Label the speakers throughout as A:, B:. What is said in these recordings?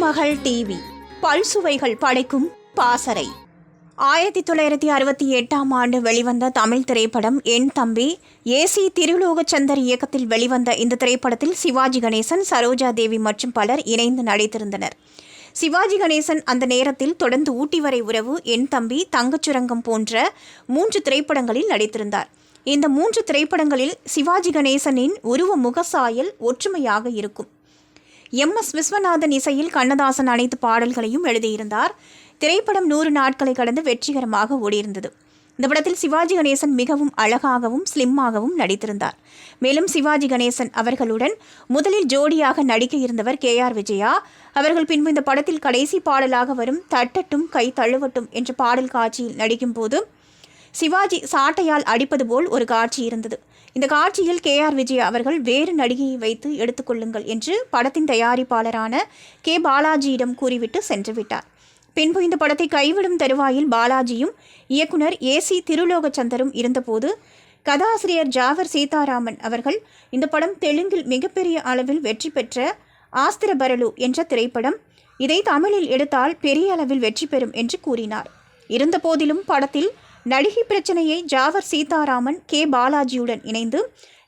A: திருமகள் TV பல்சுவைகள் படைக்கும் பாசறை. 1968ஆம் ஆண்டு வெளிவந்த தமிழ் திரைப்படம் என் தம்பி. ஏசி திருலோகச்சந்தர் இயக்கத்தில் வெளிவந்த இந்த திரைப்படத்தில் சிவாஜி கணேசன், சரோஜா தேவி மற்றும் பலர் இணைந்து நடித்திருந்தனர். சிவாஜி கணேசன் அந்த நேரத்தில் தொடர்ந்து ஊட்டி வரை உறவு, என் தம்பி, தங்கச்சுரங்கம் போன்ற 3 திரைப்படங்களில் நடித்திருந்தார். இந்த 3 திரைப்படங்களில் சிவாஜி கணேசனின் உருவ முகசாயல் ஒற்றுமையாக இருக்கும். MS விஸ்வநாதன் இசையில் கண்ணதாசன் அனைத்து பாடல்களையும் எழுதியிருந்தார். திரைப்படம் 100 நாட்களை கடந்து வெற்றிகரமாக ஓடியிருந்தது. இந்த படத்தில் சிவாஜி கணேசன் மிகவும் அழகாகவும் ஸ்லிம்மாகவும் நடித்திருந்தார். மேலும் சிவாஜி கணேசன் அவர்களுடன் முதலில் ஜோடியாக நடிக்க இருந்தவர் KR விஜயா அவர்கள். பின்பு இந்த படத்தில் கடைசி பாடலாக வரும் தட்டட்டும் கை தழுவட்டும் என்ற பாடல் காட்சியில் நடிக்கும் போது சிவாஜி சாட்டையால் அடிப்பது போல் ஒரு காட்சி இருந்தது. இந்த காட்சியில் KR விஜயா அவர்கள் வேறு நடிகையை வைத்து எடுத்துக்கொள்ளுங்கள் என்று படத்தின் தயாரிப்பாளரான K பாலாஜியிடம் கூறிவிட்டு சென்று விட்டார். பின்பு இந்த படத்தை கைவிடும் தருவாயில் பாலாஜியும் இயக்குனர் AC திருலோகச்சந்தரும் இருந்தபோது கதாசிரியர் ஜாவர் சீதாராமன் அவர்கள் இந்த படம் தெலுங்கில் மிகப்பெரிய அளவில் வெற்றி பெற்ற ஆஸ்திரபரலு என்ற திரைப்படம், இதை தமிழில் எடுத்தால் பெரிய அளவில் வெற்றி பெறும் என்று கூறினார். இருந்தபோதிலும் படத்தில் நடிகை பிரச்சனையை ஜாவர் சீதாராமன் K பாலாஜியுடன் இணைந்து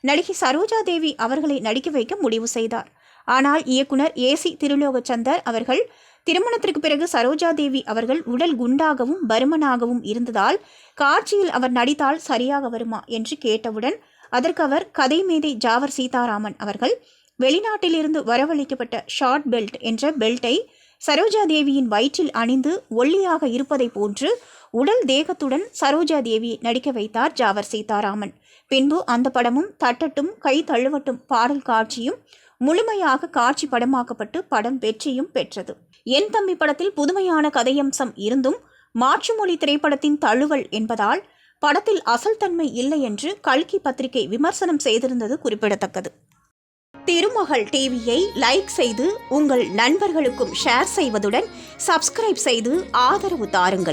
A: நடிகை சரோஜா தேவி அவர்களை நடிக்க வைக்க முடிவு செய்தார். ஆனால் இயக்குனர் AC திருலோகச்சந்தர் அவர்கள் திருமணத்திற்கு பிறகு சரோஜா தேவி அவர்கள் உடல் குண்டாகவும் பருமனாகவும் இருந்ததால் காட்சியில் அவர் நடித்தால் சரியாக வருமா என்று கேட்டவுடன் அதற்கு அவர் கதை மேதை ஜாவர் சீதாராமன் அவர்கள் வெளிநாட்டிலிருந்து வரவழைக்கப்பட்ட ஷார்ட் பெல்ட் என்ற பெல்ட்டை சரோஜா தேவியின் வயிற்றில் அணிந்து ஒல்லியாக இருப்பதை போன்று உடல் தேகத்துடன் சரோஜா தேவியை நடிக்க வைத்தார் ஜாவர் சீதாராமன். பின்பு அந்த படமும் தட்டட்டும் கை தழுவட்டும் பாடல் காட்சியும் முழுமையாக காட்சி படமாக்கப்பட்டு படம் வெற்றியும் பெற்றது. என் தம்பி படத்தில் புதுமையான கதையம்சம் இருந்தும் மாற்றுமொழி திரைப்படத்தின் தழுவல் என்பதால் படத்தில் அசல் தன்மை இல்லை என்று கல்கி பத்திரிகை விமர்சனம் செய்திருந்தது குறிப்பிடத்தக்கது. திருமகள் டிவியை லைக் செய்து உங்கள் நண்பர்களுக்கும் ஷேர் செய்வதுடன் சப்ஸ்கிரைப் செய்து ஆதரவு தாருங்கள்.